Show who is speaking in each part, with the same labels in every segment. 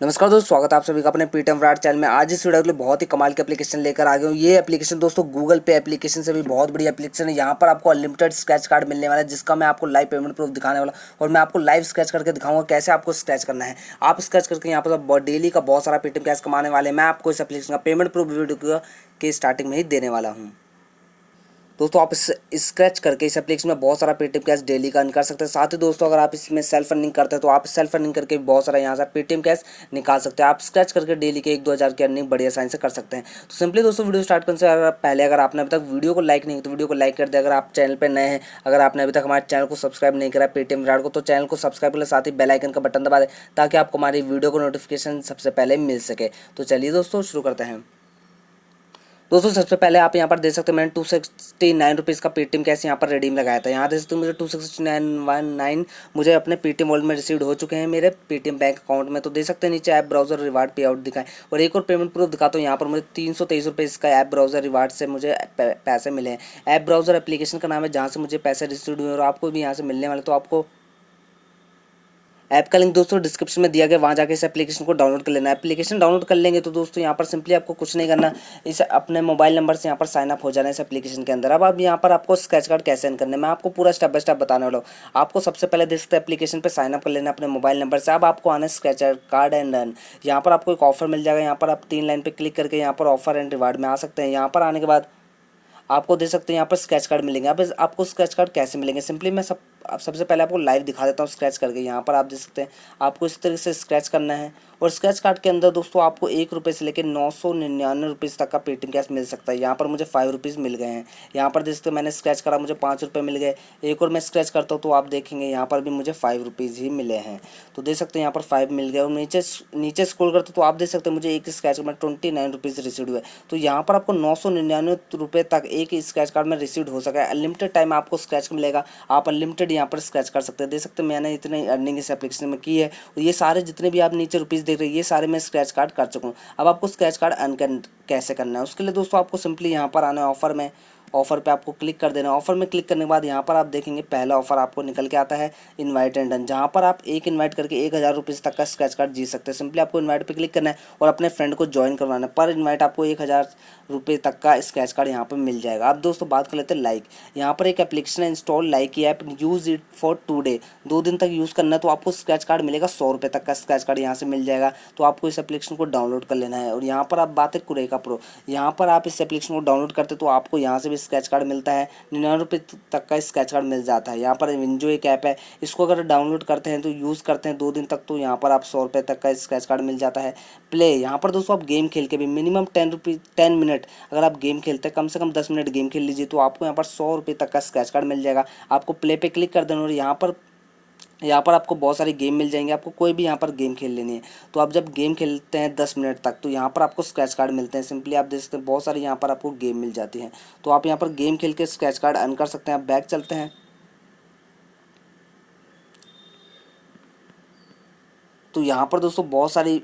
Speaker 1: नमस्कार दोस्तों, स्वागत है आप सभी का अपने पेटीएम फ्रॉड चैनल में। आज इस वीडियो के लिए बहुत ही कमाल की एप्लीकेशन लेकर आ गया हूँ। ये एप्लीकेशन दोस्तों गूगल पे एप्लीकेशन से भी बहुत बड़ी एप्लीकेशन है। यहाँ पर आपको अनलिमिटेड स्क्रैच कार्ड मिलने वाला है, जिसका मैं आपको लाइव पेमेंट प्रूफ दिखाने वाला हूँ और मैं आपको लाइव स्क्रैच करके दिखाऊंगा कैसे आपको स्क्रैच करना है। आप स्क्रैच करके यहाँ पर डेली का बहुत सारा पेटीएम कैश कमाने वाले हैं। मैं आपको इस एप्लीकेशन का पेमेंट प्रूफ वीडियो के स्टार्टिंग में ही देने वाला हूँ। दोस्तों आप इस स्क्रैच करके इस एप्लीकेशन में बहुत सारा पेटीएम कैश डेली का अर्न कर सकते हैं। साथ ही दोस्तों अगर आप इसमें सेल्फ अर्निंग करते हैं तो आप सेल्फ अर्निंग करके भी बहुत सारा यहाँ से पेटीएम कैश निकाल सकते हैं। आप स्क्रैच करके डेली के 1-2 हज़ार की अर्निंग बढ़िया आसानी से कर सकते हैं। तो सिंपली दोस्तों वीडियो स्टार्ट करने से अगर आपने अभी तक वीडियो को लाइक नहीं तो वीडियो को लाइक कर दे। अगर आप चैनल पर नए हैं, अगर आपने अभी तक हमारे चैनल को सब्सक्राइब नहीं करा पेटीएम फ्रॉड को, तो चैनल को सब्सक्राइब कर, साथ ही बेल आइकन का बटन दबा दें ताकि आपको हमारी वीडियो को नोटिफिकेशन सबसे पहले मिल सके। तो चलिए दोस्तों शुरू करते हैं। दोस्तों सबसे पहले आप यहाँ पर देख सकते हैं मैंने 269 रुपीज़ का पेटीएम कैश यहाँ पर रिडीम लगाया था। यहाँ देख सकते हो मुझे 269.19 मुझे अपने पेटीएम वॉलेट में रिसीव्ड हो चुके हैं मेरे पेटीएम बैंक अकाउंट में। तो देख सकते हैं नीचे ऐप ब्राउजर रिवार्ड पे आउट दिखाएं और एक और पेमेंट प्रूफ दिखाता हूँ। यहाँ पर मुझे 323 रुपये का ऐप ब्राउजर रिवार्ड से मुझे पैसे मिले हैं। ऐप ब्राउजर एप्लीकेशन का नाम है जहाँ से मुझे पैसे रिसीव्ड हुए और आपको भी यहाँ से मिलने वाले। तो आपको ऐप का लिंक दोस्तों डिस्क्रिप्शन में दिया गया, वहाँ जाके इस एप्लीकेशन को डाउनलोड कर लेना है। एप्लीकेशन डाउनलोड कर लेंगे तो दोस्तों यहाँ पर सिंपली आपको कुछ नहीं करना, इस अपने मोबाइल नंबर से यहाँ पर साइन अप हो जाना है इस एप्लीकेशन के अंदर। अब आप यहाँ पर आपको स्क्रैच कार्ड कैसे अर्न करना है मैं आपको पूरा स्टेप बाय स्टेप बताने वाला हूँ। आपको सबसे पहले देख सकते एप्लीकेशन पर साइन अप कर लेना अपने मोबाइल नंबर से। अब आपको आना है स्क्रैच कार्ड एंड अर्न। यहाँ पर आपको एक ऑफर मिल जाएगा। यहाँ पर आप 3 लाइन पर क्लिक करके यहाँ पर ऑफर एंड रिवार्ड में आ सकते हैं। यहाँ पर आने के बाद आपको दे सकते हैं यहाँ पर स्क्रैच कार्ड मिलेंगे। अब आपको स्क्रैच कार्ड कैसे मिलेंगे सिंपली मैं सबसे पहले आपको लाइव दिखा देता हूँ स्क्रैच करके। यहाँ पर आप देख सकते हैं आपको इस तरीके से स्क्रैच करना है और स्क्रैच कार्ड के अंदर दोस्तों आपको 1 रुपये से लेकर 999 रुपीज़ तक का पेटीएम कैश मिल सकता है। यहाँ पर मुझे 5 रुपीज़ मिल गए हैं। यहाँ पर देख सकते हैं मैंने स्क्रैच करा, मुझे 5 रुपये मिल गए। एक और मैं स्क्रैच करता हूँ तो आप देखेंगे यहाँ पर भी मुझे 5 रुपीज़ ही मिले हैं। तो देख सकते हैं यहाँ पर 5 मिल गए और नीचे स्क्रॉल करते तो आप देख सकते हैं मुझे एक स्क्रैच में 29 रुपीज़ रिसीव हुए। तो यहाँ पर आपको 999 रुपये तक एक स्क्रैच कार्ड में रिसीव हो सका है। अनलिमिटेड टाइम आपको स्क्रैच मिलेगा, आप अनलिमिटेड यहाँ पर स्क्रैच कर सकते हैं। देख सकते हैं मैंने इतनी अर्निंग इस एप्लीकेशन में की है और ये सारे जितने भी आप नीचे रुपीज़ देख रहे हैं ये सारे मैं स्क्रैच कार्ड कर चुका हूँ। अब आपको स्क्रैच कार्ड अर्न कैसे करना है उसके लिए दोस्तों आपको सिंपली यहाँ पर आना है ऑफर में। ऑफर पे आपको क्लिक कर देना। ऑफर में क्लिक करने के बाद यहाँ पर आप देखेंगे पहला ऑफर आपको निकल के आता है इनवाइट एंड डन, जहाँ पर आप एक इनवाइट करके 1000 रुपीज़ तक का स्क्रैच कार्ड जीत सकते हैं। सिंपली आपको इनवाइट पे क्लिक करना है और अपने फ्रेंड को ज्वाइन करवाना है। पर इनवाइट आपको 1000 रुपये तक का स्क्रैच कार्ड यहाँ पर मिल जाएगा। अब दोस्तों बात कर लेते हैं लाइक। यहाँ पर एक एप्लीकेशन है इंस्टॉल लाइक की app, use it for 2 day, 2 दिन तक यूज़ करना है तो आपको स्क्रैच कार्ड मिलेगा। 100 रुपये तक का स्क्रैच कार्ड यहाँ से मिल जाएगा। तो आपको इस एप्लीकेशन को डाउनलोड कर लेना है और यहाँ पर आप बात है कुरे का प्रो। यहाँ पर आप इस एप्लीकेशन को डाउनलोड करते तो आपको यहाँ से भी स्क्रैच कार्ड मिलता है। 99 रुपये तक का स्क्रैच कार्ड मिल जाता है। यहाँ पर विंजो एक ऐप है, इसको अगर डाउनलोड करते हैं तो यूज़ करते हैं 2 दिन तक तो यहाँ पर आप 100 रुपये तक का स्क्रैच कार्ड मिल जाता है। प्ले, यहाँ पर दोस्तों आप गेम खेल के भी मिनिमम 10 मिनट अगर आप गेम खेलते हैं, कम से कम 10 मिनट गेम खेल लीजिए तो आपको यहाँ पर 100 रुपये तक का स्क्रैच कार्ड मिल जाएगा। आपको प्ले पे क्लिक कर देना और यहाँ पर आपको बहुत सारी गेम मिल जाएंगे। आपको कोई भी यहाँ पर गेम खेल लेनी है। तो आप जब गेम खेलते हैं 10 मिनट तक तो यहाँ पर आपको स्क्रैच कार्ड मिलते हैं। सिंपली आप देख सकते हैं बहुत सारी यहाँ पर आपको गेम मिल जाती हैं। तो आप यहाँ पर गेम खेल के स्क्रैच कार्ड अर्न कर सकते हैं। आप बैक चलते हैं तो यहाँ पर दोस्तों बहुत सारी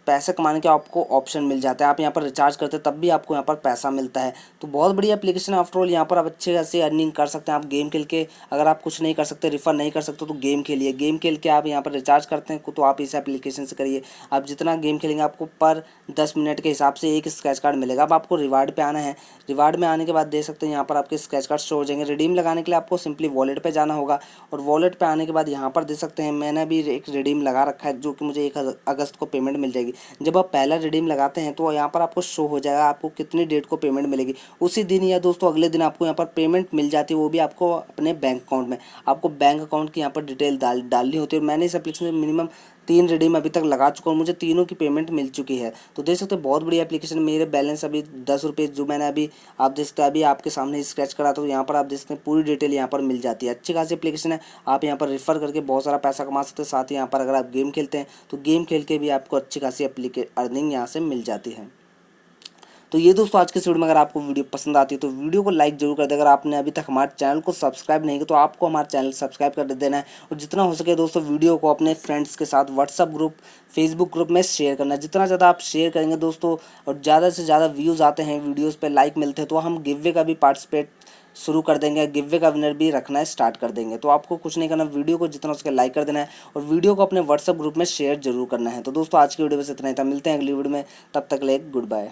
Speaker 1: पैसे कमाने के आपको ऑप्शन मिल जाता है। आप यहाँ पर रिचार्ज करते हैं तब भी आपको यहाँ पर पैसा मिलता है। तो बहुत बड़ी एप्लीकेशन है। आफ्टर ऑल यहाँ पर आप अच्छे खासी अर्निंग कर सकते हैं। आप गेम खेल के अगर आप कुछ नहीं कर सकते, रिफ़र नहीं कर सकते तो गेम खेलिए। गेम खेल के आप यहाँ पर रिचार्ज करते हैं तो आप इस एप्लीकेशन से करिए। आप जितना गेम खेलेंगे आपको पर 10 मिनट के हिसाब से एक स्क्रैच कार्ड मिलेगा। अब आपको रिवार्ड पर आना है। रिवार्ड में आने के बाद देख सकते हैं यहाँ पर आपके स्क्रैच कार्ड शो हो जाएंगे। रिडीम लगाने के लिए आपको सिंपली वॉलेट पर जाना होगा और वॉलेट पर आने के बाद यहाँ पर देख सकते हैं मैंने भी एक रिडीम लगा रखा है जो कि मुझे 1 अगस्त को पेमेंट मिल जाएगी। जब आप पहला रिडीम लगाते हैं तो यहाँ पर आपको शो हो जाएगा आपको कितनी डेट को पेमेंट मिलेगी। उसी दिन या दोस्तों अगले दिन आपको यहाँ पर पेमेंट मिल जाती है, वो भी आपको अपने बैंक अकाउंट में। आपको बैंक अकाउंट की यहाँ पर डिटेल डालनी होती है। मैंने इस एप्लीकेशन में मिनिमम 3 रिडीम अभी तक लगा चुका हूँ, मुझे तीनों की पेमेंट मिल चुकी है। तो देख सकते हैं बहुत बड़ी एप्लीकेशन। मेरे बैलेंस अभी 10 रुपये जो मैंने अभी आप देख सकते हैं अभी आपके सामने स्क्रैच करा तो यहाँ पर आप देख सकते हैं पूरी डिटेल यहाँ पर मिल जाती है। अच्छी खासी एप्लीकेशन है। आप यहाँ पर रेफर करके बहुत सारा पैसा कमा सकते हैं। साथ ही यहाँ पर अगर आप गेम खेलते हैं तो गेम खेल के भी आपको अच्छी खासी अर्निंग यहाँ से मिल जाती है। तो ये दोस्तों आज के वीडियो में अगर आपको वीडियो पसंद आती है तो वीडियो को लाइक जरूर कर दे। अगर आपने अभी तक हमारे चैनल को सब्सक्राइब नहीं किया तो आपको हमारे चैनल सब्सक्राइब कर देना है और जितना हो सके दोस्तों वीडियो को अपने फ्रेंड्स के साथ व्हाट्सअप ग्रुप, फेसबुक ग्रुप में शेयर करना है। जितना ज़्यादा आप शेयर करेंगे दोस्तों और ज़्यादा से ज़्यादा व्यूज़ आते हैं, वीडियोज़ पर लाइक मिलते हैं तो हम गिव वे का भी शुरू कर देंगे, गिव का विनर भी रखना स्टार्ट कर देंगे। तो आपको कुछ नहीं करना, वीडियो को जितना उसके लाइक कर देना है और वीडियो को अपने व्हाट्सएप ग्रुप में शेयर जरूर करना है। तो दोस्तों आज की वीडियो बस इतना ही था, मिलते हैं अगली वीडियो में, तब तक के लिए गुड बाय।